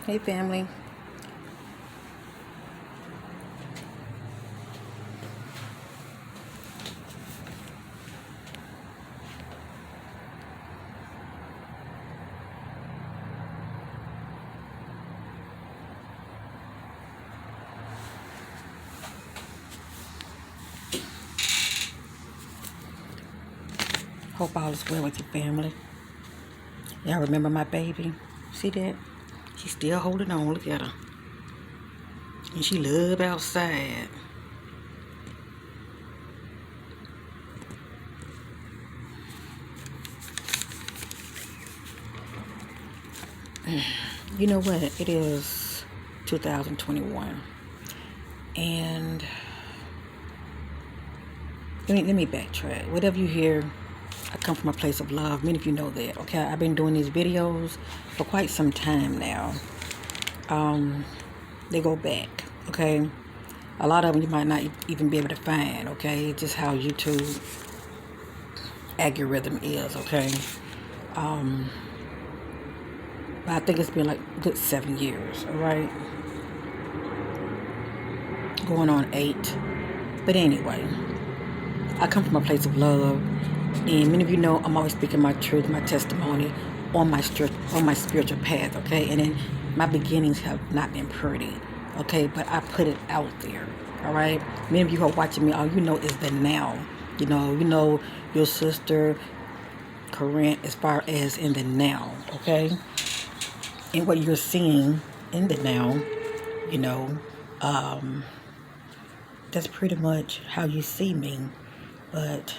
Hey family. Hope all is well with your family. Y'all remember my baby? See that? She's still holding on. Look at her. And she love outside. You know what? It is 2021. And let me backtrack. Whatever you hear, I come from a place of love. Many of you know that, okay? I've been doing these videos for quite some time now. They go back, okay? A lot of them you might not even be able to find, okay? Just how YouTube algorithm is, okay? I think it's been like a good 7 years, all right? Going on 8. But anyway, I come from a place of love, and many of you know I'm always speaking my truth, my testimony on my spiritual path, okay? And then my beginnings have not been pretty, okay? But I put it out there, all right? Many of you who are watching me, all you know is the now. You know your sister, Corinne, as far as in the now, okay? And what you're seeing in the now, you know, that's pretty much how you see me. But,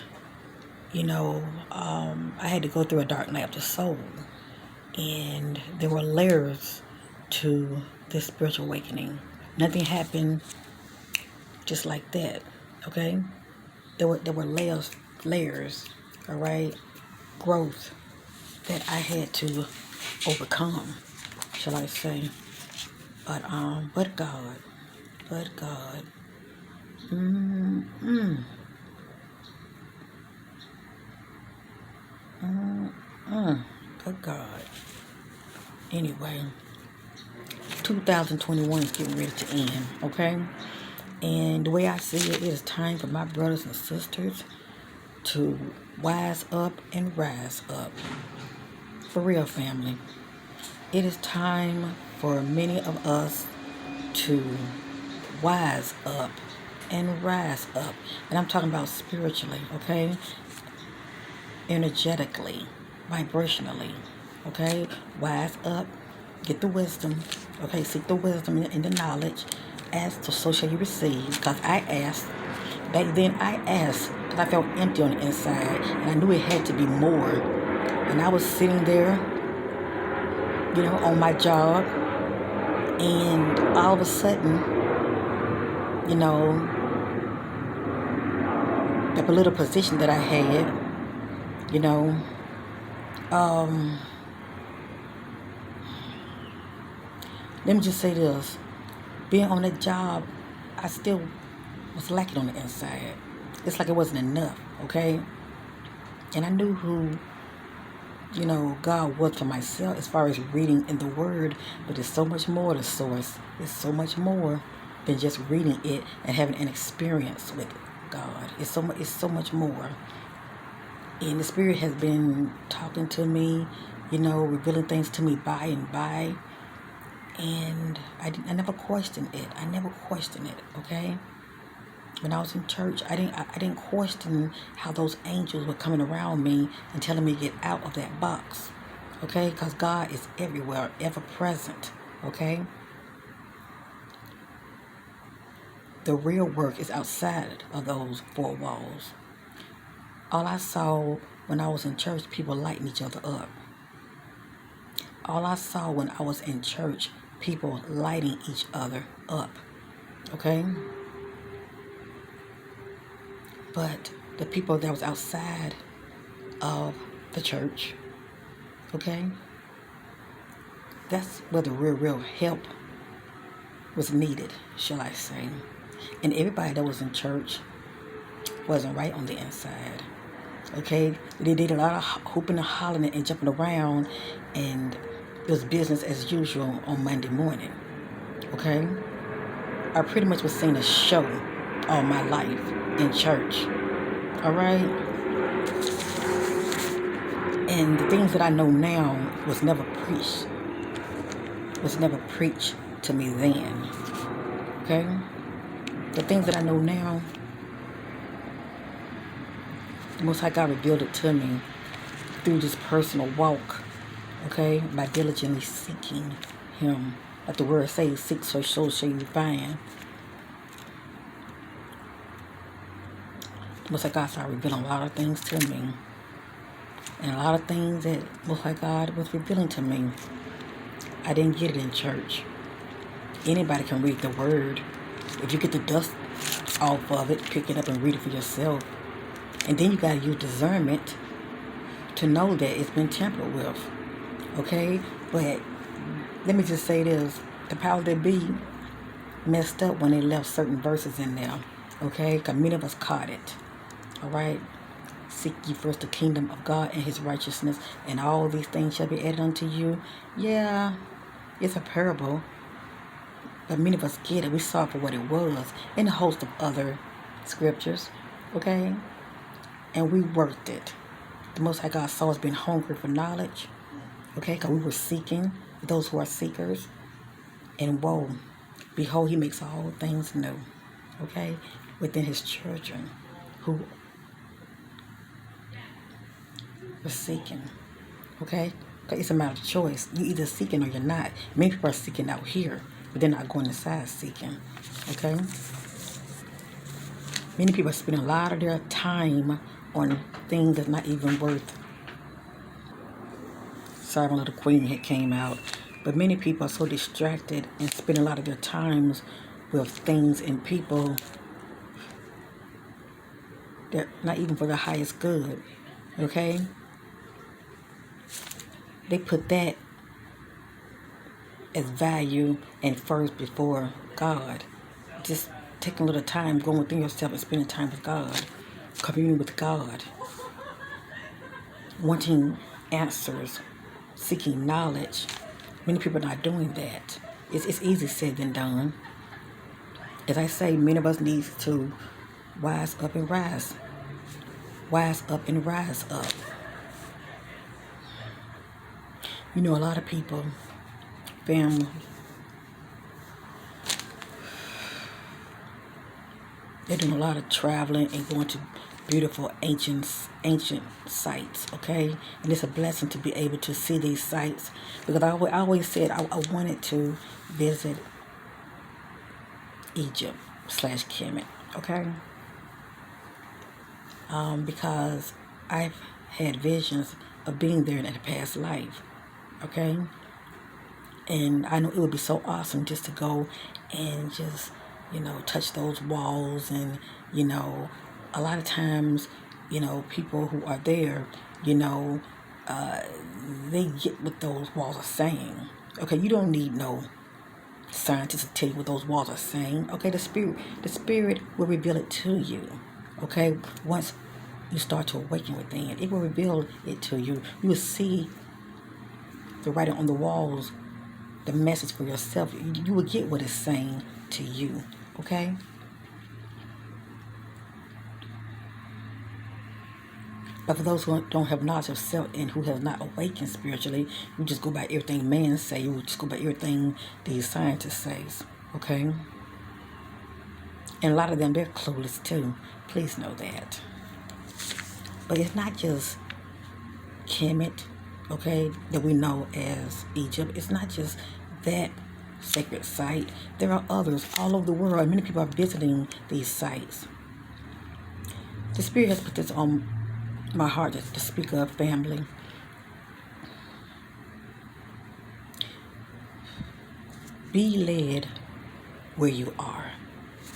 I had to go through a dark night of the soul. And there were layers to this spiritual awakening. Nothing happened just like that, okay? There were layers, all right? Growth that I had to overcome, shall I say. But God. But God. Anyway, 2021 is getting ready to end, okay? And the way I see it, it is time for my brothers and sisters to wise up and rise up. For real, family. It is time for many of us to wise up and rise up. And I'm talking about spiritually, okay? Energetically, vibrationally, okay? Wise up, get the wisdom, okay? Seek the wisdom and the knowledge. Ask, so shall you receive. Because I asked, back then I asked, because I felt empty on the inside, and I knew it had to be more. And I was sitting there, on my job, and all of a sudden, the political position that I had, let me just say this. Being on that job, I still was lacking on the inside. It's like it wasn't enough, okay? And I knew who, God was for myself as far as reading in the Word, but there's so much more to source. It's so much more than just reading it and having an experience with God. It's so much more. And the Spirit has been talking to me, revealing things to me by and by. And I never questioned it. Okay? When I was in church, I didn't question how those angels were coming around me and telling me to get out of that box. Okay? Because God is everywhere, ever present. Okay? The real work is outside of those four walls. All I saw when I was in church, people lighting each other up. All I saw when I was in church, people lighting each other up. Okay? But the people that was outside of the church, okay, that's where the real help was needed, shall I say. And everybody that was in church wasn't right on the inside. Okay? They did a lot of hooping and hollering and jumping around and it was business as usual on Monday morning. Okay? I pretty much was seeing a show all my life in church. Alright? And the things that I know now was never preached to me then. Okay? The things that I know now, the Most High God revealed it to me through this personal walk. Okay? By diligently seeking Him. Like the word says, seek so shall you find. The Most High God started revealing a lot of things to me. And a lot of things that Most High God was revealing to me, I didn't get it in church. Anybody can read the word. If you get the dust off of it, pick it up and read it for yourself. And then you got to use discernment to know that it's been tampered with. Okay? But let me just say this. The powers that be messed up when they left certain verses in there. Okay? Because many of us caught it. Alright? Seek ye first the kingdom of God and His righteousness, and all these things shall be added unto you. Yeah, it's a parable. But many of us get it. We saw it for what it was in a host of other scriptures. Okay? And we worked it. The Most High God saw us being hungry for knowledge. Okay? Because we were seeking, those who are seekers. And woe, behold, He makes all things new. Okay? Within His children who are seeking. Okay? Because it's a matter of choice. You're either seeking or you're not. Many people are seeking out here, but they're not going inside seeking. Okay? Many people are spending a lot of their time on things that's not even worth. Sorry, my little queen had came out. But many people are so distracted and spend a lot of their times with things and people that not even for the highest good. Okay? They put that as value and first before God. Just taking a little time, going within yourself and spending time with God. Communing with God. Wanting answers. Seeking knowledge. Many people are not doing that. It's easy said than done. As I say, many of us need to wise up and rise. Wise up and rise up. You know, a lot of people, family, they're doing a lot of traveling and going to beautiful ancient sites, okay? And it's a blessing to be able to see these sites. Because I always said I wanted to visit Egypt/Kemet, okay? Because I've had visions of being there in a past life, okay? And I know it would be so awesome just to go and just, touch those walls. And, a lot of times, people who are there, they get what those walls are saying. Okay, you don't need no scientists to tell you what those walls are saying. Okay, the spirit will reveal it to you. Okay, once you start to awaken within, it will reveal it to you. You will see the writing on the walls, the message for yourself. You will get what it's saying to you. Okay? But for those who don't have knowledge of self and who have not awakened spiritually, you just go by everything man say. You just go by everything these scientists says. Okay? And a lot of them, they're clueless too. Please know that. But it's not just Kemet, okay, that we know as Egypt. It's not just that sacred site. There are others all over the world, and many people are visiting these sites. The Spirit has put this on my heart to speak of, family. Be led where you are.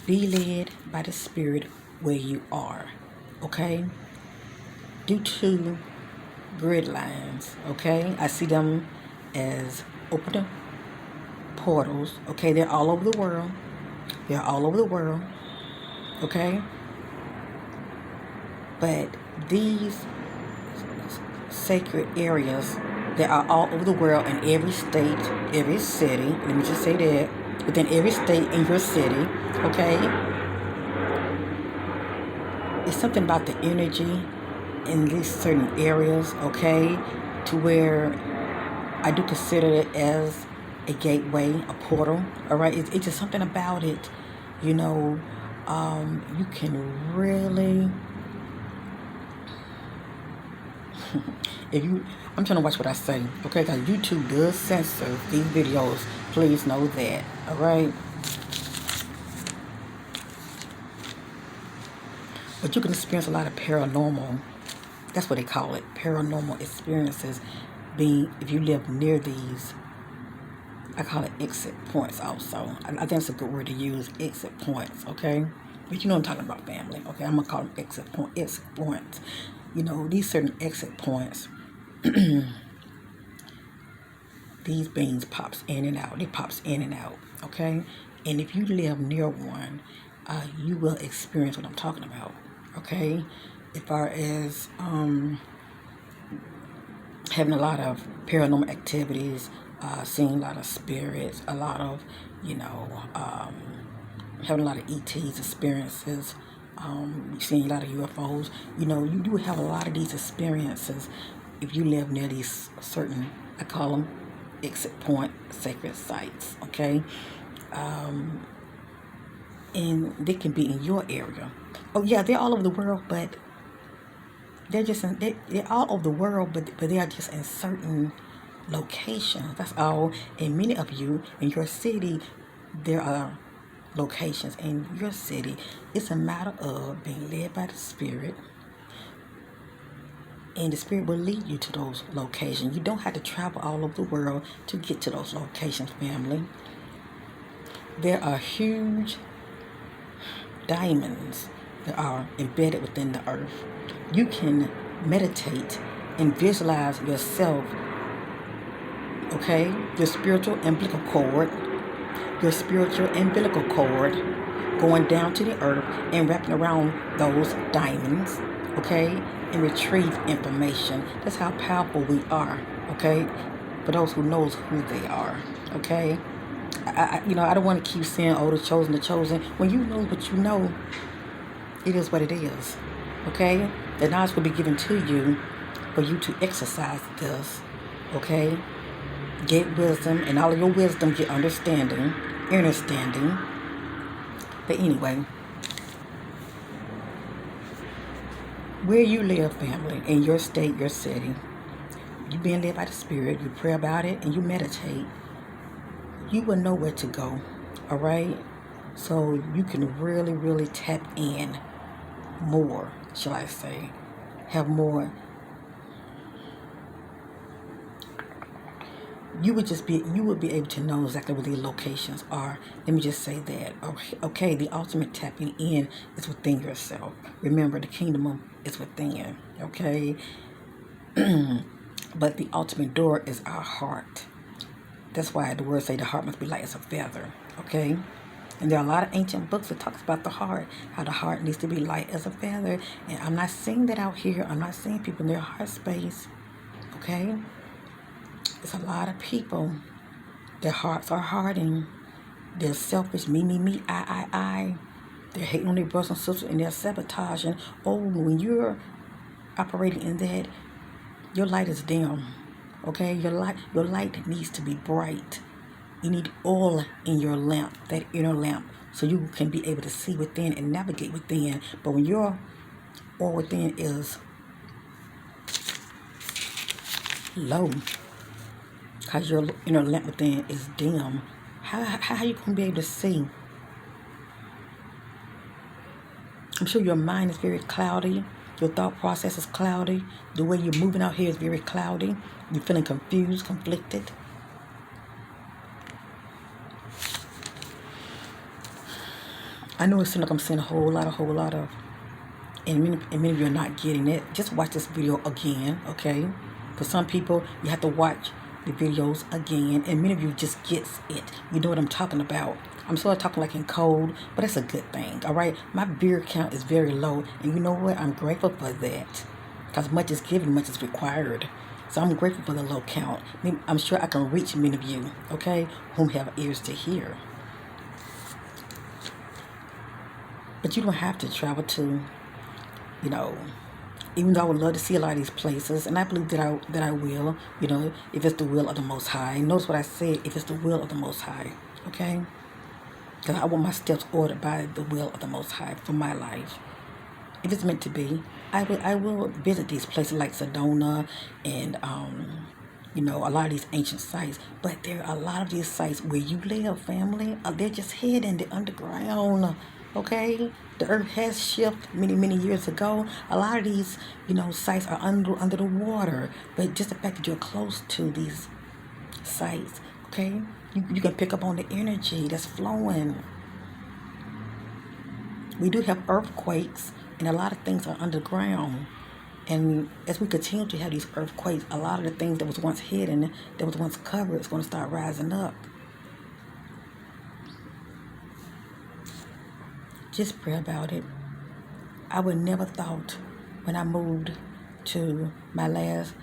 Be led by the Spirit where you are. Okay? Due to grid lines, okay? I see them as open portals, okay? They're all over the world. They're all over the world, okay? But these sacred areas They are all over the world in every state, every city. Let me just say that. Within every state in your city, okay? It's something about the energy in these certain areas, okay? To where I do consider it as a gateway, a portal, all right? It's just something about it, you know, you can really, if you, I'm trying to watch what I say, okay? Because YouTube does censor these videos. Please know that, all right? But you can experience a lot of paranormal, that's what they call it, paranormal experiences, being, if you live near these, I call it exit points also. I think it's a good word to use, exit points, okay? But you know what I'm talking about, family, okay? I'm going to call them exit points. You know, these certain exit points, these beings pops in and out. It pops in and out, okay? And if you live near one, you will experience what I'm talking about, okay? As far as having a lot of paranormal activities, seeing a lot of spirits, a lot of, you know, having a lot of ETs experiences, seeing a lot of UFOs. You know, you do have a lot of these experiences if you live near these certain, I call them exit point sacred sites, okay? And they can be in your area. Oh yeah, they're all over the world, but they're just in, they're all over the world, but they are just in certain locations. That's all. And many of you in your city, there are locations in your city. It's a matter of being led by the Spirit, and the Spirit will lead you to those locations. You don't have to travel all over the world to get to those locations, family. There are huge diamonds that are embedded within the earth. You can meditate and visualize yourself, okay? Your spiritual umbilical cord going down to the earth and wrapping around those diamonds, okay? And retrieve information. That's how powerful we are, okay? For those who knows who they are, okay? I don't want to keep saying, oh, the chosen. When you know what you know, it is what it is, okay? The knowledge will be given to you for you to exercise this, okay? Get wisdom, and all of your wisdom, get understanding. But anyway, where you live, family, in your state, your city, you being led by the Spirit, you pray about it, and you meditate, you will know where to go, all right? So you can really, really tap in more, shall I say, have more. You would be able to know exactly where these locations are. Let me just say that. Okay, the ultimate tapping in is within yourself. Remember, the kingdom is within, okay? But the ultimate door is our heart. That's why the words say the heart must be light as a feather, okay? And there are a lot of ancient books that talks about the heart, how the heart needs to be light as a feather. And I'm not saying that out here. I'm not saying people in their heart space, okay? There's a lot of people, their hearts are hardened. They're selfish, me, I. They're hating on their brothers and sisters, and they're sabotaging. Oh, when you're operating in that, your light is dim, okay? Your light needs to be bright. You need oil in your lamp, that inner lamp, so you can be able to see within and navigate within. But when your oil within is low, because your inner lamp within is dim, how you going to be able to see? I'm sure your mind is very cloudy. Your thought process is cloudy. The way you're moving out here is very cloudy. You're feeling confused, conflicted. I know it seems like I'm saying a whole lot of, and many of you are not getting it. Just watch this video again, okay? For some people, you have to watch the videos again, and many of you just gets it. You know what I'm talking about. I'm sort of talking like in code, but that's a good thing, all right? My beer count is very low, and you know what? I'm grateful for that, because much is given, much is required. So I'm grateful for the low count. I'm sure I can reach many of you, okay, whom have ears to hear. But you don't have to travel to, you know, even though I would love to see a lot of these places, and I believe that I will, if it's the will of the Most High. Notice what I said, if it's the will of the Most High, okay? Because I want my steps ordered by the will of the Most High for my life. If it's meant to be, I will visit these places like Sedona and a lot of these ancient sites. But there are a lot of these sites where you live, family. They're just hidden, they're underground. Okay, the earth has shifted many years ago. A lot of these, sites are under the water. But just the fact that you're close to these sites, okay, you can pick up on the energy that's flowing. We do have earthquakes, and a lot of things are underground. And as we continue to have these earthquakes, a lot of the things that was once hidden, that was once covered, is going to start rising up. Just pray about it. I would never thought when I moved to my last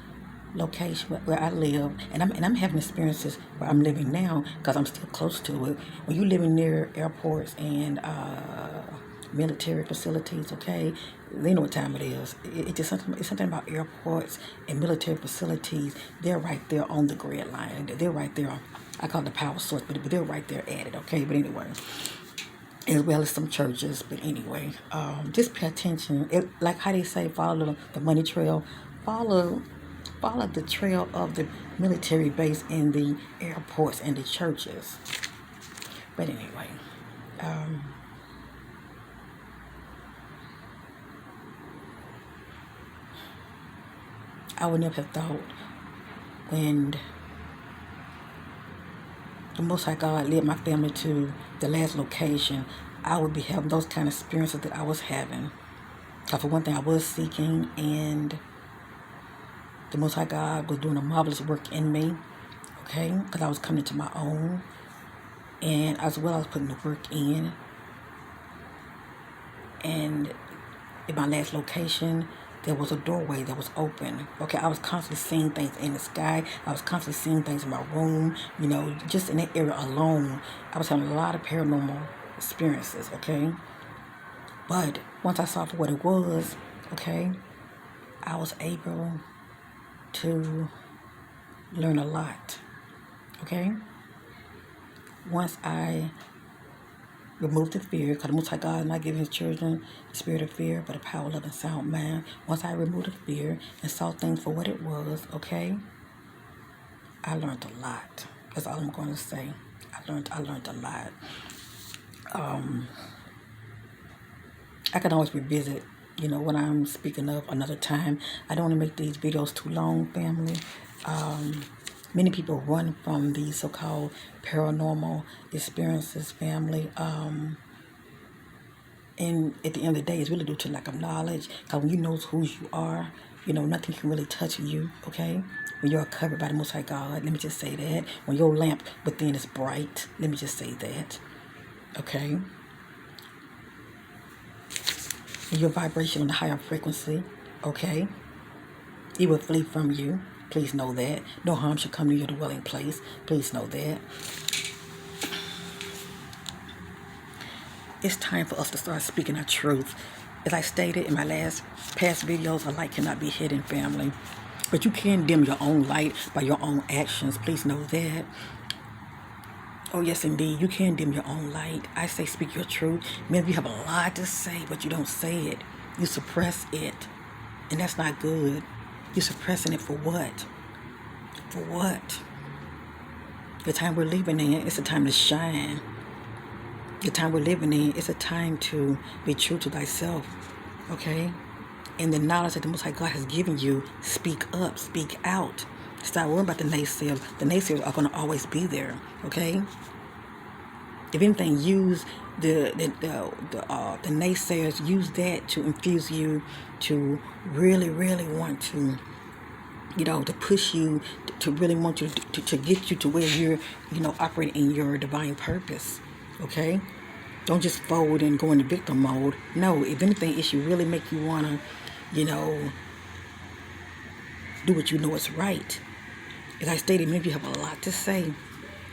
location where I live, and I'm having experiences where I'm living now because I'm still close to it. When you living near airports and military facilities, okay, they know what time it is. It's something about airports and military facilities. They're right there on the grid line. They're right there. I call it the power source, but they're right there at it, okay. But anyway, as well as some churches. But anyway, just pay attention. Like how they say, follow the money trail. Follow the trail of the military base and the airports and the churches. But anyway, I would never have thought when the Most High God led my family to the last location, I would be having those kind of experiences that I was having. For one thing, I was seeking, and the Most High God was doing a marvelous work in me, okay? Because I was coming to my own, and as well I was putting the work in. And in my last location, there was a doorway that was open. Okay, I was constantly seeing things in the sky. I was constantly seeing things in my room. Just in that area alone, I was having a lot of paranormal experiences, okay? But once I saw for what it was, okay, I was able to learn a lot, okay? Once I removed the fear, because the Most High God is not giving His children the spirit of fear, but a power, love, and sound mind. Once I removed the fear and saw things for what it was, okay, I learned a lot. That's all I'm going to say. I learned a lot. I can always revisit, what I'm speaking of another time. I don't want to make these videos too long, family. Many people run from these so-called paranormal experiences, family. And at the end of the day, it's really due to lack of knowledge. Because when you know who you are, nothing can really touch you, okay? When you're covered by the Most High God, let me just say that. When your lamp within is bright, let me just say that, okay? When your vibration on the higher frequency, okay? It will flee from you. Please know that. No harm should come to your dwelling place. Please know that. It's time for us to start speaking our truth. As I stated in my past videos, a light cannot be hidden, family. But you can dim your own light by your own actions. Please know that. Oh, yes, indeed. You can dim your own light. I say speak your truth. Maybe you have a lot to say, but you don't say it. You suppress it. And that's not good. You're suppressing it for what? For what? The time we're living in, it's a time to shine. The time we're living in, it's a time to be true to thyself. Okay? And the knowledge that the Most High God has given you, speak up, speak out. Stop worrying about the naysayers. The naysayers are going to always be there. Okay? If anything, use the naysayers, use that to infuse you to really want to, to push you, to really want you to get you to where you're, operating in your divine purpose. Okay? Don't just fold and go into victim mode. No, if anything, it should really make you want to, do what you know is right. As I stated, maybe you have a lot to say.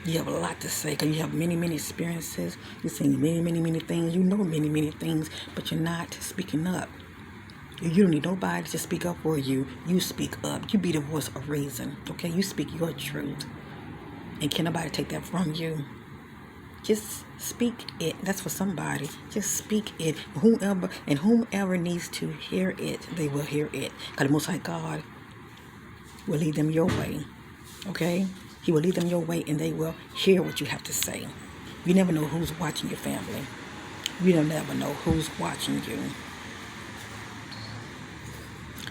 You have a lot to say because you have many, many experiences. You've seen many, many, many things. You know many, many things, but you're not speaking up. You don't need nobody to speak up for you. You speak up. You be the voice of reason, okay? You speak your truth. And can't nobody take that from you. Just speak it. That's for somebody. Just speak it. Whomever needs to hear it, they will hear it. Because the Most High God will lead them your way, okay? He will lead them your way, and they will hear what you have to say. You never know who's watching your family. You don't never know who's watching you.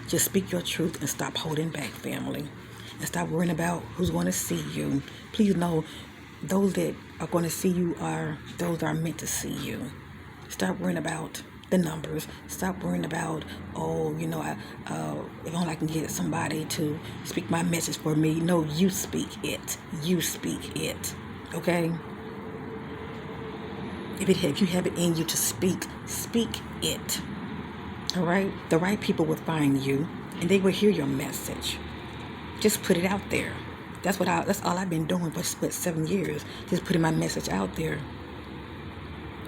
Just speak your truth and stop holding back, family. And stop worrying about who's going to see you. Please know those that are going to see you are those that are meant to see you. Stop worrying about the numbers. Stop worrying about, if only I can get somebody to speak my message for me. No, you speak it. You speak it. Okay? If you have it in you to speak, speak it. All right? The right people will find you, and they will hear your message. Just put it out there. That's all I've been doing for 7 years. Just putting my message out there.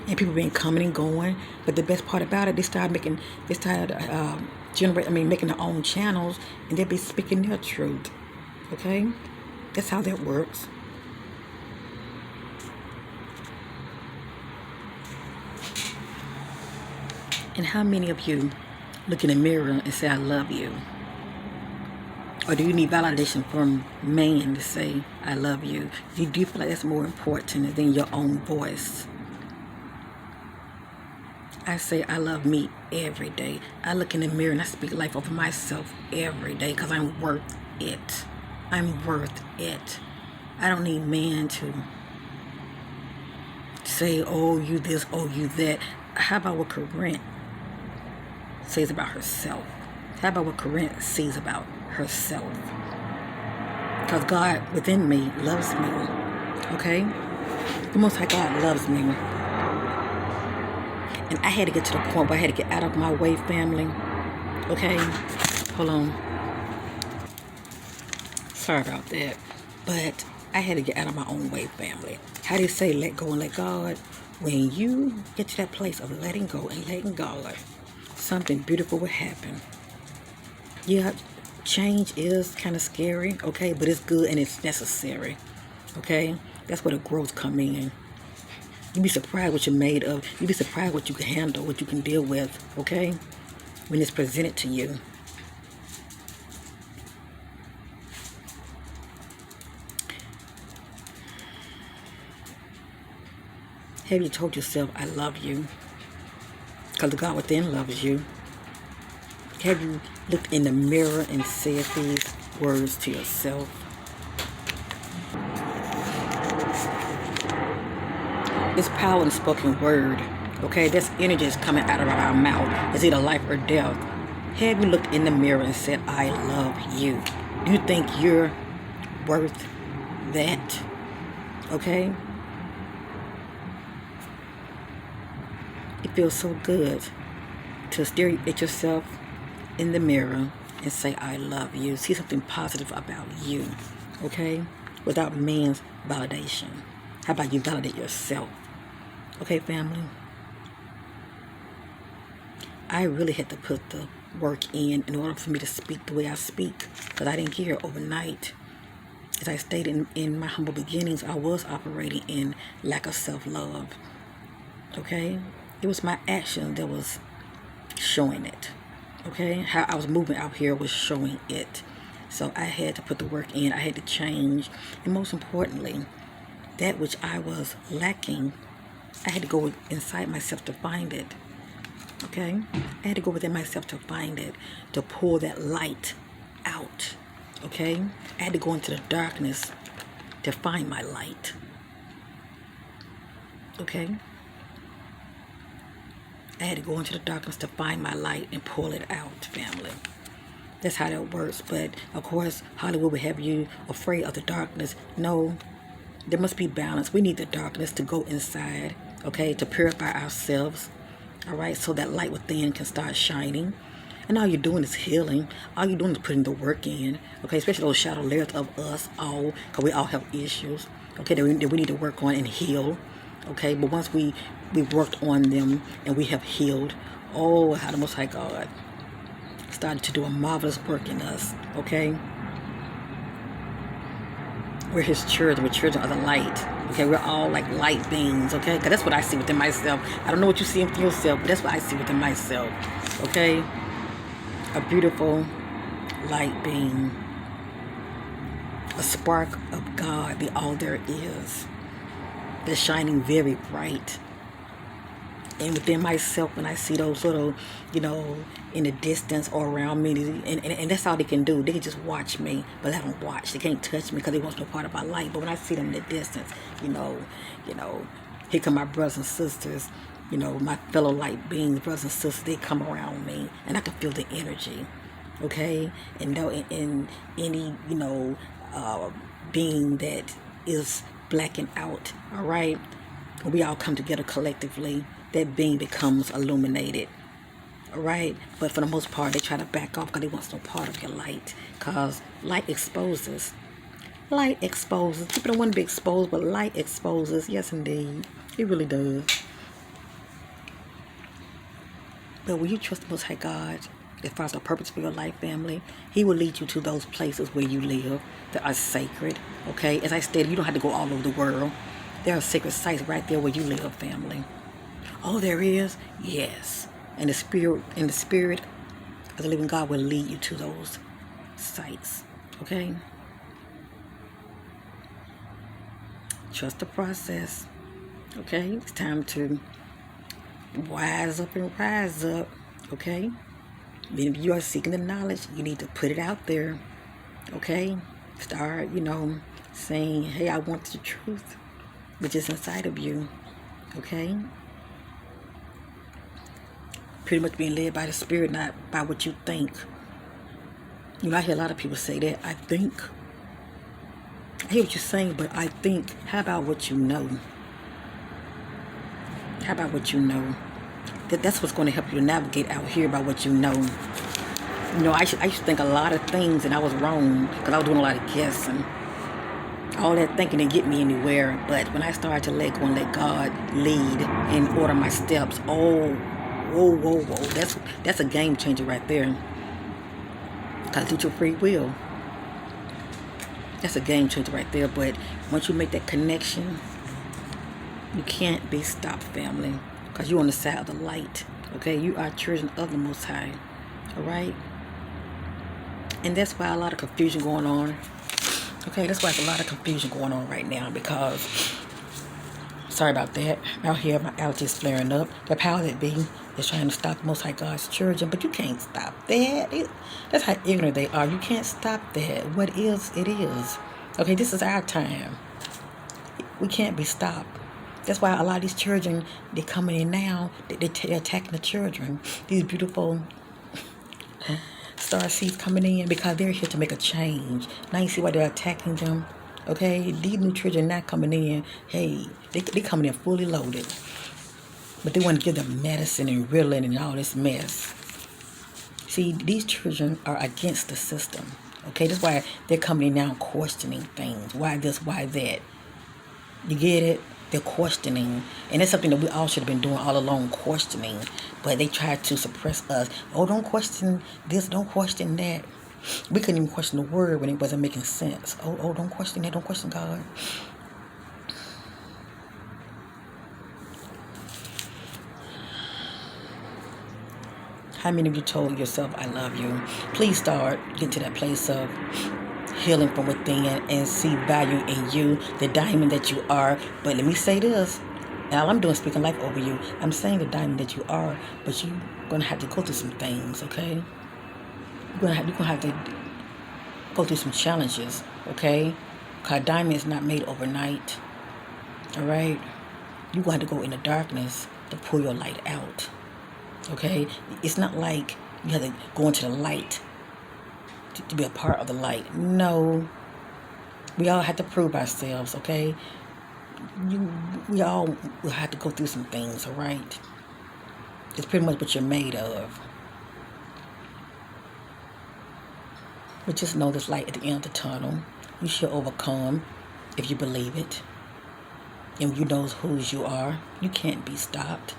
And people been coming and going. But the best part about it, they started making their own channels, and they'll be speaking their truth. Okay? That's how that works. And how many of you look in the mirror and say, I love you? Or do you need validation from man to say, I love you? Do you feel like that's more important than your own voice? I say I love me every day. I look in the mirror and I speak life over myself every day because I'm worth it. I'm worth it. I don't need man to say, oh, you this, oh, you that. How about what Corinne says about herself? How about what Corinne says about herself? Because God within me loves me. Okay? The Most High God loves me. And I had to get to the point where I had to get out of my way, family. Okay? Hold on. Sorry about that. But I had to get out of my own way, family. How do you say let go and let God? When you get to that place of letting go and letting God, something beautiful will happen. Yeah, change is kind of scary, okay? But it's good and it's necessary, okay? That's where the growth come in. You'd be surprised what you're made of. You'd be surprised what you can handle, what you can deal with, okay? When it's presented to you. Have you told yourself, I love you? Because the God within loves you. Have you looked in the mirror and said these words to yourself? It's power in the spoken word. Okay, that's energy that's coming out of our mouth. It's either life or death. Have you looked in the mirror and said, I love you? Do you think you're worth that? Okay? It feels so good to stare at yourself in the mirror and say, I love you. See something positive about you. Okay? Without man's validation. How about you validate yourself? Okay, family? I really had to put the work in order for me to speak the way I speak. Because I didn't get here overnight. As I stated in my humble beginnings, I was operating in lack of self-love. Okay? It was my action that was showing it. Okay? How I was moving out here was showing it. So I had to put the work in. I had to change. And most importantly, that which I was lacking, I had to go inside myself to find it. Okay? I had to go within myself to find it, to pull that light out. Okay? I had to go into the darkness to find my light. Okay? I had to go into the darkness to find my light and pull it out, family. That's how that works. But, of course, Hollywood would have you afraid of the darkness. No, there must be balance. We need the darkness to go inside, okay, to purify ourselves, all right, so that light within can start shining. And all you're doing is healing. All you're doing is putting the work in. Okay, especially those shadow layers of us all, because we all have issues. Okay, that we need to work on and heal. Okay, but once we've worked on them and we have healed, oh, how the Most High God started to do a marvelous work in us. Okay, we're His children. We're children of the light. Okay, we're all like light beings. Okay, because that's what I see within myself. I don't know what you see within yourself, but that's what I see within myself. Okay, a beautiful light being, a spark of God, the all there is. They're shining very bright. And within myself, when I see those little, in the distance or around me, and that's all they can do. They can just watch me, but let them watch. They can't touch me because they want no part of my life. But when I see them in the distance, here come my brothers and sisters, my fellow light beings, brothers and sisters, they come around me, and I can feel the energy, okay? And in any, being that is blacking out, all right? When we all come together collectively, that being becomes illuminated, all right? But for the most part, they try to back off because they want no part of your light, because light exposes. Light exposes. People don't want to be exposed, but light exposes. Yes, indeed. It really does. But when you trust the Most High God, as far as the purpose for your life, family, He will lead you to those places where you live that are sacred, okay? As I stated, you don't have to go all over the world. There are sacred sites right there where you live, family. Oh, there is? Yes. And the spirit of the living God will lead you to those sites, okay? Trust the process, okay? It's time to wise up and rise up, okay? If you are seeking the knowledge, you need to put it out there, okay? Start, saying, hey, I want the truth, which is inside of you, okay? Pretty much being led by the Spirit, not by what you think. I hear a lot of people say that. I think. I hear what you're saying, but I think. How about what you know? How about what you know? That's what's going to help you to navigate out here by what you know. I used to think a lot of things, and I was wrong because I was doing a lot of guessing. All that thinking didn't get me anywhere. But when I started to let go and let God lead and order my steps, whoa. That's a game changer right there. Because it's your free will. That's a game changer right there. But once you make that connection, you can't be stopped, family. Because you're on the side of the light. Okay? You are children of the Most High. Alright? And that's why a lot of confusion going on. Okay? That's why there's a lot of confusion going on right now. Because, sorry about that. Out here, my allergies flaring up. The power that be is trying to stop the Most High God's children. But you can't stop that. That's how ignorant they are. You can't stop that. What is, it is. Okay? This is our time. We can't be stopped. That's why a lot of these children, they're coming in now, they're attacking the children. These beautiful star seeds coming in because they're here to make a change. Now you see why they're attacking them. Okay? These new children not coming in, hey, they coming in fully loaded. But they want to give them medicine and Ritalin and all this mess. See, these children are against the system. Okay? That's why they're coming in now questioning things. Why this, why that? You get it? They're questioning. And that's something that we all should have been doing all along, questioning. But they try to suppress us. Oh, don't question this, don't question that. We couldn't even question the word when it wasn't making sense. Oh, don't question that, don't question God. How many of you told yourself, I love you? Please start getting to that place of healing from within and see value in you, the diamond that you are. But let me say this, and all I'm doing is speaking life over you. I'm saying the diamond that you are, but you're going to have to go through some things, okay? You're going to have to go through some challenges, okay? Because diamond is not made overnight, all right? You're going to have to go in the darkness to pull your light out, okay? It's not like you have to go into the light to be a part of the light. No. We all have to prove ourselves, okay? We all will have to go through some things, all right? It's pretty much what you're made of. But just know there's light at the end of the tunnel. You shall overcome if you believe it. And you know whose you are. You can't be stopped.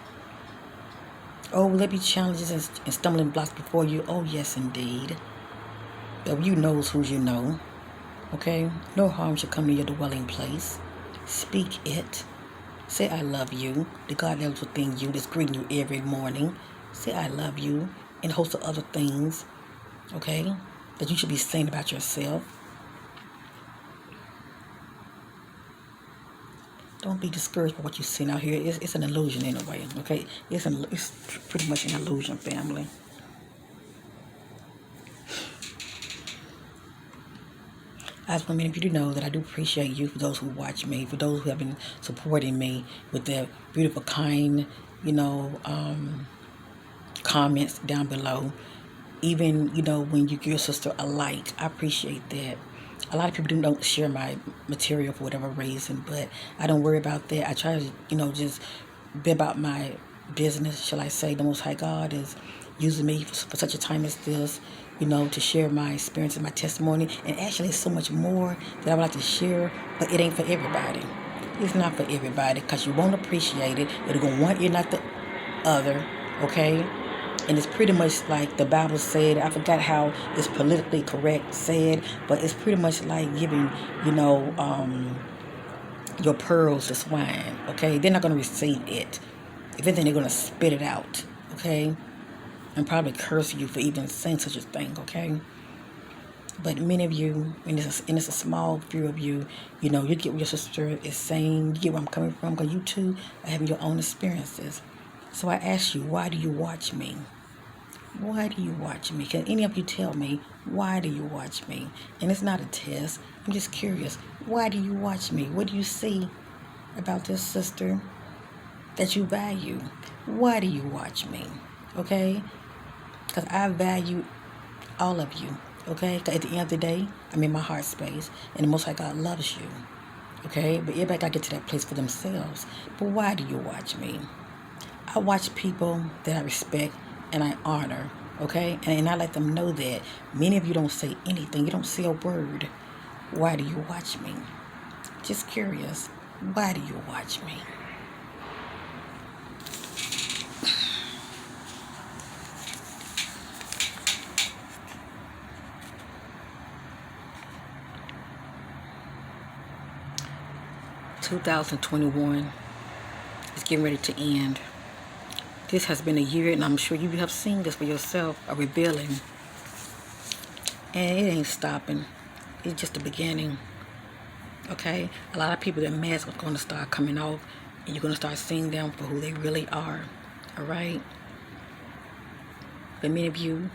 Oh, will there be challenges and stumbling blocks before you? Oh, yes, indeed. But you knows who you know. Okay? No harm shall come to your dwelling place. Speak it. Say, I love you. The God that lives within you that's greeting you every morning. Say, I love you. And a host of other things. Okay? That you should be saying about yourself. Don't be discouraged by what you're seeing out here. It's an illusion anyway, okay? It's pretty much an illusion, family. I just want many of you to know that I do appreciate you, for those who watch me, for those who have been supporting me with their beautiful, kind, comments down below. Even, when you give your sister a like, I appreciate that. A lot of people don't share my material for whatever reason, but I don't worry about that. I try to, just be about my business, shall I say. The Most High God is using me for such a time as this, to share my experience and my testimony. And actually, there's so much more that I would like to share, but it ain't for everybody. It's not for everybody, because you won't appreciate it. It'll go one ear, not the other, okay? And it's pretty much like the Bible said. I forgot how it's politically correct said, but it's pretty much like giving, your pearls to swine, okay? They're not going to receive it. If anything, they're going to spit it out, okay? And probably curse you for even saying such a thing, okay? But many of you, and it's a small few of you, you get what your sister is saying, you get where I'm coming from, because you too are having your own experiences. So I ask you, why do you watch me? Why do you watch me? Can any of you tell me, why do you watch me? And it's not a test. I'm just curious. Why do you watch me? What do you see about this sister that you value? Why do you watch me? Okay? Because I value all of you. Okay? 'Cause at the end of the day, I'm in my heart space. And the Most High God loves you. Okay? But everybody got to get to that place for themselves. But why do you watch me? I watch people that I respect and I honor, okay? And I let them know that. Many of you don't say anything. You don't say a word. Why do you watch me? Just curious. Why do you watch me? (2021) is getting ready to end. This has been a year, and I'm sure you have seen this for yourself, a revealing. And it ain't stopping. It's just the beginning. Okay? A lot of people, their masks are going to start coming off, and you're going to start seeing them for who they really are. All right? But many of you